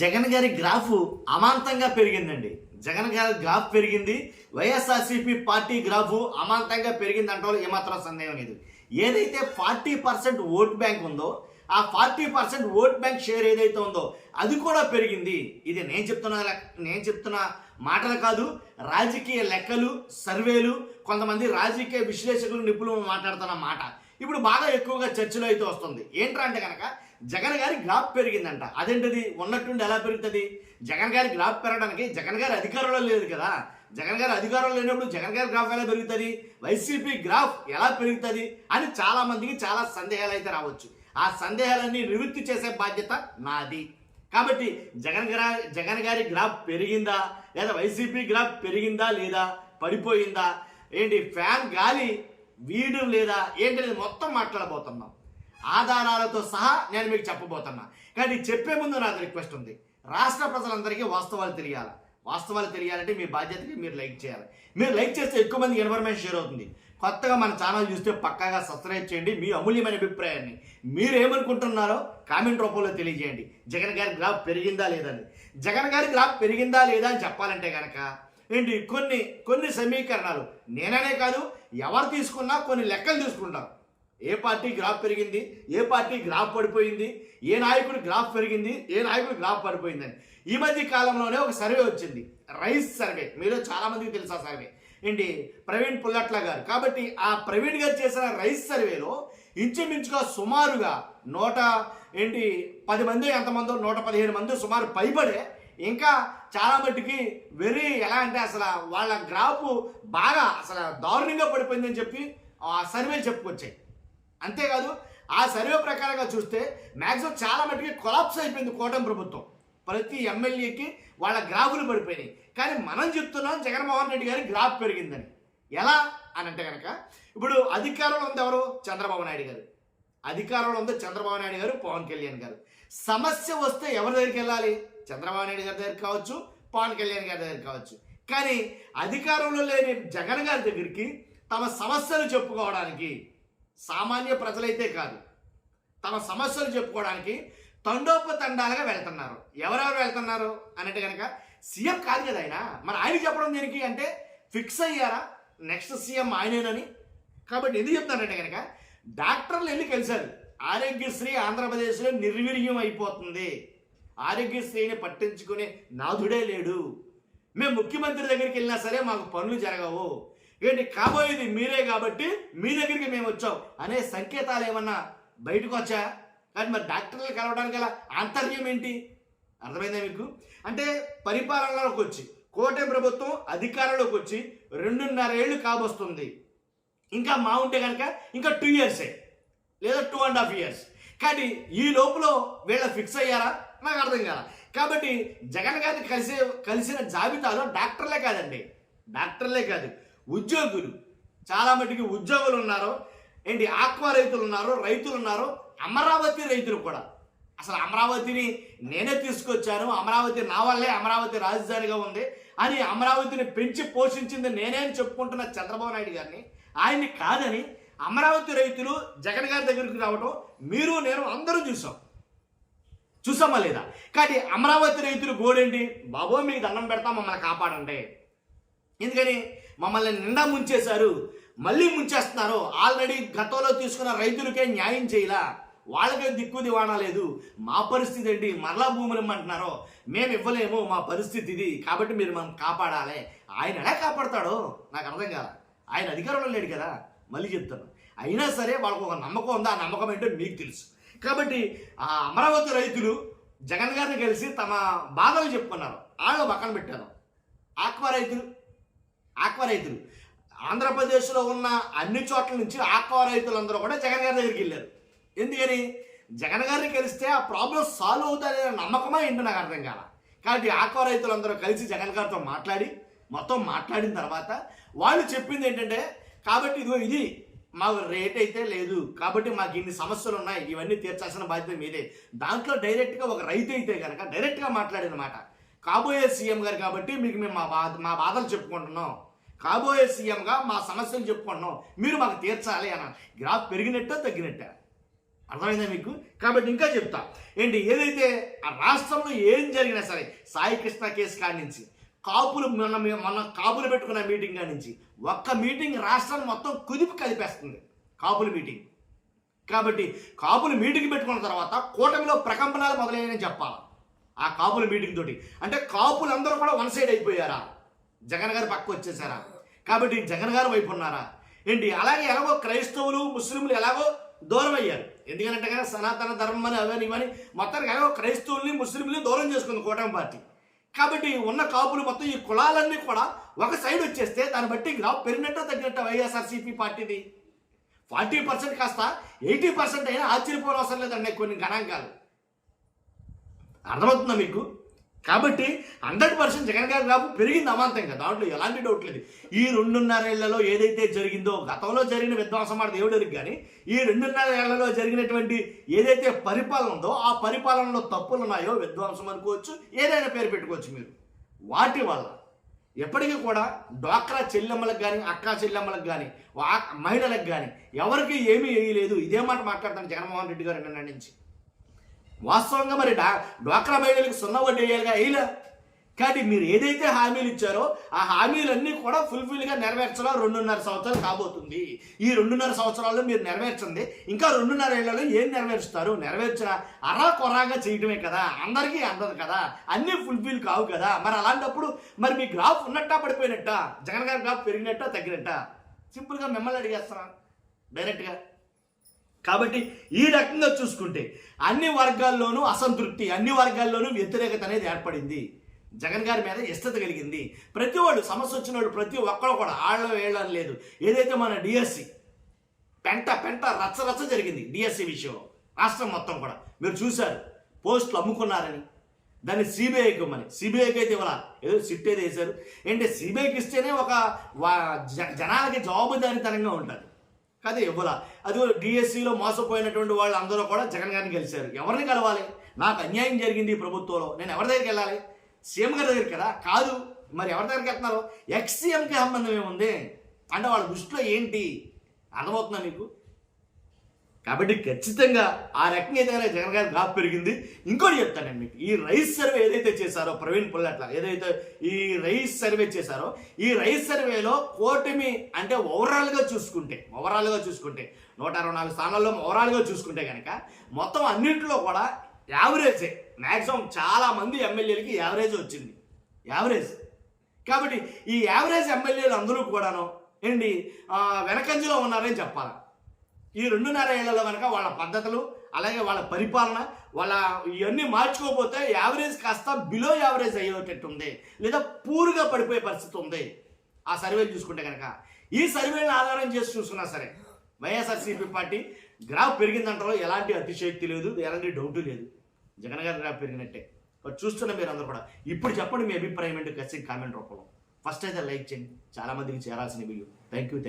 జగన్ గారి గ్రాఫ్ అమాంతంగా పెరిగిందండి. జగన్ గారి గ్రాఫ్ పెరిగింది. వైఎస్ఆర్సీపీ పార్టీ గ్రాఫ్ అమాంతంగా పెరిగింది అంటే ఏమాత్రం సందేహం లేదు. ఏదైతే 40% ఓట్ బ్యాంక్ ఉందో ఆ 40% ఓట్ బ్యాంక్ షేర్ ఏదైతే ఉందో అది కూడా పెరిగింది. ఇది నేను చెప్తున్న మాటలు కాదు, రాజకీయ లెక్కలు, సర్వేలు, కొంతమంది రాజకీయ విశ్లేషకులు, నిపుణులు మాట్లాడుతున్న మాట ఇప్పుడు బాగా ఎక్కువగా చర్చలో అయితే వస్తుంది. ఏంట్రా అంటే కనుక జగన్ గారి గ్రాఫ్ పెరిగిందంట. అదేంటిది? ఉన్నట్టుండి ఎలా పెరుగుతుంది? జగన్ గారి గ్రాఫ్ పెరగడానికి జగన్ గారి అధికారంలో లేదు కదా. జగన్ గారి అధికారంలో లేనప్పుడు జగన్ గారి గ్రాఫ్ ఎలా పెరుగుతుంది? వైసీపీ గ్రాఫ్ ఎలా పెరుగుతుంది అని చాలా మందికి చాలా సందేహాలు అయితే రావచ్చు. ఆ సందేహాలన్నీ నివృత్తి చేసే బాధ్యత నాది. కాబట్టి జగన్ గారి గ్రాఫ్ పెరిగిందా లేదా వైసీపీ గ్రాఫ్ పెరిగిందా లేదా పడిపోయిందా, ఏంటి ఫ్యాన్ గాలి వీయడం లేదా ఏంటనేది మొత్తం మాట్లాడబోతున్నాం. ఆధారాలతో సహా నేను మీకు చెప్పబోతున్నా. కానీ చెప్పే ముందు నాకు రిక్వెస్ట్ ఉంది. రాష్ట్ర ప్రజలందరికీ వాస్తవాలు తెలియాలి. వాస్తవాలు తెలియాలంటే మీ బాధ్యతకి మీరు లైక్ చేయాలి. మీరు లైక్ చేస్తే ఎక్కువ మందికి ఇన్ఫర్మేషన్ షేర్ అవుతుంది. కొత్తగా మన ఛానల్ చూస్తే పక్కాగా సబ్స్క్రైబ్ చేయండి. మీ అమూల్యమైన అభిప్రాయాన్ని మీరు ఏమనుకుంటున్నారో కామెంట్ రూపంలో తెలియజేయండి. జగన్ గారి గ్రాఫ్ పెరిగిందా లేదని. జగన్ గారి గ్రాఫ్ పెరిగిందా లేదా అని చెప్పాలంటే కనుక ఏంటి కొన్ని సమీకరణాలు నేననే కాదు ఎవరు తీసుకున్నా కొన్ని లెక్కలు తీసుకుంటారు. ఏ పార్టీ గ్రాఫ్ పెరిగింది, ఏ పార్టీ గ్రాఫ్ పడిపోయింది, ఏ నాయకుడి గ్రాఫ్ పెరిగింది, ఏ నాయకుడి గ్రాఫ్ పడిపోయిందని. ఈ మధ్య కాలంలోనే ఒక సర్వే వచ్చింది, రైస్ సర్వే. మీరు చాలా మందికి తెలుసా సర్వే ఏంటి? ప్రవీణ్ పుల్లట్ల గారు. కాబట్టి ఆ ప్రవీణ్ గారు చేసిన రైస్ సర్వేలో ఇంచుమించుగా సుమారుగా 10 మంది ఎంతమందో 115 మంది సుమారు పైబడే ఇంకా చాలా మట్టుకి ఎలా అంటే అసలు వాళ్ళ గ్రాఫ్ బాగా అసలు దారుణంగా పడిపోయిందని చెప్పి ఆ సర్వేలు చెప్పుకొచ్చాయి. అంతేకాదు ఆ సర్వే ప్రకారంగా చూస్తే మ్యాక్సిమం చాలా మట్టుకి కొలాప్స్ అయిపోయింది కూటమి ప్రభుత్వం. ప్రతి ఎమ్మెల్యేకి వాళ్ళ గ్రాఫులు పడిపోయినాయి. కానీ మనం చెప్తున్నాం జగన్మోహన్ రెడ్డి గారి గ్రాఫ్ పెరిగిందని. ఎలా అని అంటే కనుక ఇప్పుడు అధికారంలో ఉంది ఎవరు? చంద్రబాబు నాయుడు గారు. అధికారంలో ఉంది చంద్రబాబు నాయుడు గారు, పవన్ కళ్యాణ్ గారు. సమస్య వస్తే ఎవరి దగ్గరికి వెళ్ళాలి? చంద్రబాబు నాయుడు గారి దగ్గరికి కావచ్చు, పవన్ కళ్యాణ్ గారి దగ్గరికి కావచ్చు. కానీ అధికారంలో లేని జగన్ గారి దగ్గరికి తమ సమస్యలు చెప్పుకోవడానికి సామాన్య ప్రజలైతే కాదు, తమ సమస్యలు చెప్పుకోవడానికి తండోపతండాలుగా వెళ్తున్నారు. ఎవరెవరు వెళ్తున్నారు అనంటే కనుక సీఎం కాదు కదా ఆయన. మరి ఆయన చెప్పడం దేనికి అంటే ఫిక్స్ అయ్యారా నెక్స్ట్ సీఎం ఆయనేనని. కాబట్టి ఎందుకు చెప్తానంటే కనుక డాక్టర్లు వెళ్ళి కలిశారు. ఆరోగ్యశ్రీ ఆంధ్రప్రదేశ్లో నిర్వీర్యం అయిపోతుంది, ఆరోగ్యశ్రీని పట్టించుకునే నాథుడే లేడు, మేము ముఖ్యమంత్రి దగ్గరికి వెళ్ళినా సరే మాకు పనులు జరగవు, ఏంటి కాబోయేది మీరే కాబట్టి మీ దగ్గరికి మేము వచ్చాం అనే సంకేతాలు ఏమన్నా బయటకు వచ్చా? కానీ మరి డాక్టర్లు కలవడానికి గల ఆంతర్యం ఏంటి? అర్థమైందా మీకు? అంటే పరిపాలనలోకి వచ్చి కూటమి ప్రభుత్వం అధికారంలోకి వచ్చి 2.5 ఏళ్ళు కాబోస్తుంది. ఇంకా మా ఉంటే కనుక ఇంకా 2 ఇయర్సే లేదా 2.5 ఇయర్స్. కానీ ఈ లోపల వీళ్ళ ఫిక్స్ అయ్యారా నాకు అర్థం కాదా. కాబట్టి జగన్ గారిని కలిసిన జాబితాలో డాక్టర్లే కాదండి, డాక్టర్లే కాదు, ఉద్యోగులు చాలా మటుకి ఉద్యోగులు ఉన్నారు, ఏంటి ఆక్వా రైతులు ఉన్నారు, రైతులు ఉన్నారు, అమరావతి రైతులు కూడా. అసలు అమరావతిని నేనే తీసుకొచ్చాను, అమరావతి నా వల్లే అమరావతి రాజధానిగా ఉంది అని అమరావతిని పెంచి పోషించింది నేనే అని చెప్పుకుంటున్న చంద్రబాబు నాయుడు గారిని, ఆయన్ని కాదని అమరావతి రైతులు జగన్ గారి దగ్గరికి రావడం మీరు నేను అందరూ చూసామా లేదా? కానీ అమరావతి రైతులు గోడేంటి? బాబో మీకు దండం పెడతా మమ్మల్ని కాపాడండి. ఎందుకని? మమ్మల్ని నిండా ముంచేశారు, మళ్ళీ ముంచేస్తున్నారు. ఆల్రెడీ గతంలో తీసుకున్న రైతులకే న్యాయం చేయలా, వాళ్ళకే దిక్కు దివాణా లేదు. మా పరిస్థితి ఏంటి? మరలా భూములు ఇమ్మంటున్నారో మేము ఇవ్వలేము, మా పరిస్థితి ఇది, కాబట్టి మీరు మనం కాపాడాలి. ఆయన ఎలా కాపాడతాడో నాకు అర్థం కాదు. ఆయన అధికారంలో లేడు కదా. మళ్ళీ చెప్తాను, అయినా సరే వాళ్ళకు ఒక నమ్మకం ఉంది. ఆ నమ్మకం ఏంటో మీకు తెలుసు. కాబట్టి ఆ అమరావతి రైతులు జగన్ గారిని కలిసి తమ బాధలు చెప్పుకున్నారు, వాళ్ళు పక్కన పెట్టారు. ఆక్వా రైతులు ఆంధ్రప్రదేశ్లో ఉన్న అన్ని చోట్ల నుంచి ఆక్వా రైతులందరూ కూడా జగన్ గారి దగ్గరికి వెళ్ళారు. ఎందుకని? జగన్ గారిని కలిస్తే ఆ ప్రాబ్లం సాల్వ్ అవుతుందనే నమ్మకమా ఏంటో నాకు అర్థం కాల. కాబట్టి ఆక్వా రైతులందరూ కలిసి జగన్ గారితో మొత్తం మాట్లాడిన తర్వాత వాళ్ళు చెప్పింది ఏంటంటే, కాబట్టి ఇది మాకు రేట్ అయితే లేదు, కాబట్టి మాకు ఇన్ని సమస్యలు ఉన్నాయి, ఇవన్నీ తీర్చాల్సిన బాధ్యత మీదే. దాంట్లో డైరెక్ట్గా ఒక రైతు అయితే కనుక డైరెక్ట్గా మాట్లాడిన మాట, కాబోయే సీఎం గారు కాబట్టి మీకు మేము మా బాధలు చెప్పుకుంటున్నాం, కాబోయే సీఎంగా మా సమస్యలు చెప్పుకుంటున్నాం, మీరు మాకు తీర్చాలి అన్న. గ్రాఫ్ పెరిగినట్ట తగ్గినట్ట అర్థమైందా మీకు? కాబట్టి ఇంకా చెప్తా ఏంటి, ఏదైతే ఆ రాష్ట్రంలో ఏం జరిగినా సరే, సాయి కృష్ణ కేసు కాడి నుంచి, కాపులు మొన్న కాపులు పెట్టుకున్న మీటింగ్ కాడి నుంచి, ఒక్క మీటింగ్ రాష్ట్రాన్ని మొత్తం కుదిపి కలిపేస్తుంది కాపుల మీటింగ్. కాబట్టి కాపులు మీటింగ్ పెట్టుకున్న తర్వాత కూటమిలో ప్రకంపనలు మొదలయ్యాయని చెప్పాలి. ఆ కాపుల మీటింగ్ తోటి అంటే కాపులందరూ కూడా వన్ సైడ్ అయిపోయారా, జగన్ గారు పక్క వచ్చేసారా? కాబట్టి జగన్ గారు వైపు ఉన్నారా ఏంటి? అలాగే ఎలాగో క్రైస్తవులు ముస్లింలు ఎలాగో దూరం అయ్యారు. ఎందుకంటే కానీ సనాతన ధర్మం అని అవని ఇవని మొత్తానికి ఎలాగో క్రైస్తవుల్ని ముస్లింని దూరం చేసుకుంది కూటమి పార్టీ. కాబట్టి ఉన్న కాపులు మొత్తం ఈ కులాలన్నీ కూడా ఒక సైడ్ వచ్చేస్తే దాన్ని బట్టి గ్రాఫ్ పెరిగినట్టు తగ్గినట్టు వైఎస్ఆర్సీపీ పార్టీది 40% కాస్త 80% అయినా ఆశ్చర్యపోవడం అవసరం లేదండి కొన్ని గణాంకాలు. అర్థమవుతుందా మీకు? కాబట్టి 100% జగన్ గారి గ్రాఫ్ పెరిగింది అమాంతంగా, దాంట్లో ఎలాంటి డౌట్ లేదు. ఈ 2.5 ఏళ్లలో ఏదైతే జరిగిందో, గతంలో జరిగిన విధ్వంసం మాట దేవుడికి కానీ ఈ 2.5 ఏళ్లలో జరిగినటువంటి ఏదైతే పరిపాలన ఉందో ఆ పరిపాలనలో తప్పులు ఉన్నాయో, విధ్వంసం అనుకోవచ్చు, ఏదైనా పేరు పెట్టుకోవచ్చు మీరు, వాటి వల్ల ఎప్పటికీ కూడా డ్వాక్రా చెల్లెమ్మలకు కానీ అక్కా చెల్లెమ్మలకు కానీ మహిళలకు కానీ ఎవరికి ఏమీ వేయలేదు. ఇదే మాట మాట్లాడతాను జగన్మోహన్ రెడ్డి గారు నిన్న నుంచి. వాస్తవంగా మరి డ్వాక్రా మహిళలకు 0 వడ్డీ వేయాలిగా, వేయలే. కాబట్టి మీరు ఏదైతే హామీలు ఇచ్చారో ఆ హామీలన్నీ కూడా ఫుల్ఫిల్గా నెరవేర్చడం 2.5 సంవత్సరాలు కాబోతుంది. ఈ 2.5 సంవత్సరాల్లో మీరు నెరవేర్చండి, ఇంకా 2.5 ఏళ్లలో ఏం నెరవేరుస్తారు? నెరవేర్చిన అరా కొరాగా చేయటమే కదా, అందరికీ అందదు కదా, అన్నీ ఫుల్ఫిల్ కావు కదా. మరి అలాంటప్పుడు మరి మీ గ్రాఫ్ ఉన్నట్టా పడిపోయినట్టా, జగన్ గారి గ్రాఫ్ పెరిగినట్టా తగ్గినట్టా? సింపుల్గా మిమ్మల్ని అడిగేస్తారా డైరెక్ట్గా. కాబట్టి ఈ రకంగా చూసుకుంటే అన్ని వర్గాల్లోనూ అసంతృప్తి, అన్ని వర్గాల్లోనూ వ్యతిరేకత అనేది ఏర్పడింది. జగన్ గారి మీద ఇష్టత కలిగింది. ప్రతి వాళ్ళు సమస్య వచ్చిన వాళ్ళు ప్రతి ఒక్కరు కూడా ఆళ్ళ వేళ్ళని లేదు. ఏదైతే మన డిఎస్సి పెంట రచ్చ జరిగింది డిఎస్సి విషయంలో రాష్ట్రం మొత్తం కూడా మీరు చూశారు. పోస్టులు అమ్ముకున్నారని దాన్ని సిబిఐకి ఇవ్వమని, సిబిఐకి అయితే ఇవ్వాల, ఏదో సిట్ ఏదో వేశారు. ఏంటంటే సిబిఐకి ఇస్తేనే ఒక జనాలకి జవాబుదారీతనంగా ఉంటుంది కదా, ఇవ్వాల. అది డిఎస్సిలో మోసపోయినటువంటి వాళ్ళు అందరూ కూడా జగన్ గారిని కలిశారు. ఎవరిని కలవాలి? నాకు అన్యాయం జరిగింది ఈ ప్రభుత్వంలో, నేను ఎవరి దగ్గరికి వెళ్ళాలి? సీఎం గారి దగ్గర కదా కాదు, మరి ఎవరి దగ్గరికి వెళ్తున్నారు? ఎక్స్సీఎంకి సంబంధం ఏముంది అంటే వాళ్ళ దృష్టిలో ఏంటి అర్థమవుతుందా మీకు? కాబట్టి ఖచ్చితంగా ఆ రకంగా ఏదైనా జగన్ గారి గ్రాఫ్ పెరిగింది. ఇంకోటి చెప్తాను నేను మీకు, ఈ రైస్ సర్వే ఏదైతే చేశారో ప్రవీణ్ పుల్లట్ల ఏదైతే ఈ రైస్ సర్వే చేశారో, ఈ రైస్ సర్వేలో కూటమి అంటే ఓవరాల్గా చూసుకుంటే 164 స్థానాల్లో ఓవరాల్గా చూసుకుంటే కనుక మొత్తం అన్నింటిలో కూడా యావరేజే, మ్యాక్సిమం చాలా మంది ఎమ్మెల్యేలకి యావరేజ్ వచ్చింది, యావరేజ్. కాబట్టి ఈ యావరేజ్ ఎమ్మెల్యేలు అందరూ కూడాను ఏంటి వెనకంజలో ఉన్నారని చెప్పాలి. ఈ 2.5 ఏళ్లలో కనుక వాళ్ళ పద్ధతులు అలాగే వాళ్ళ పరిపాలన వాళ్ళ ఇవన్నీ మార్చుకోకపోతే యావరేజ్ కాస్త బిలో యావరేజ్ అయ్యేటట్టు ఉంది, లేదా పూర్గా పడిపోయే పరిస్థితి ఉంది. ఆ సర్వేలు చూసుకుంటే కనుక ఈ సర్వేలను ఆధారం చేసి చూసుకున్నా సరే వైఎస్ఆర్సీపీ పార్టీ గ్రాఫ్ పెరిగిందంటారో ఎలాంటి అతిశయోక్తి లేదు, ఎలాంటి డౌట్ లేదు. జగన్ గారి గ్రాఫ్ పెరిగినట్టే చూస్తున్న మీరు అందరూ కూడా. ఇప్పుడు చెప్పండి మీ అభిప్రాయం ఏంటో ఖచ్చితంగా కామెంట్ రూపంలో. ఫస్ట్ అయితే లైక్ చేయండి, చాలా మందికి చేరాల్సిన వీడియో. Thank you.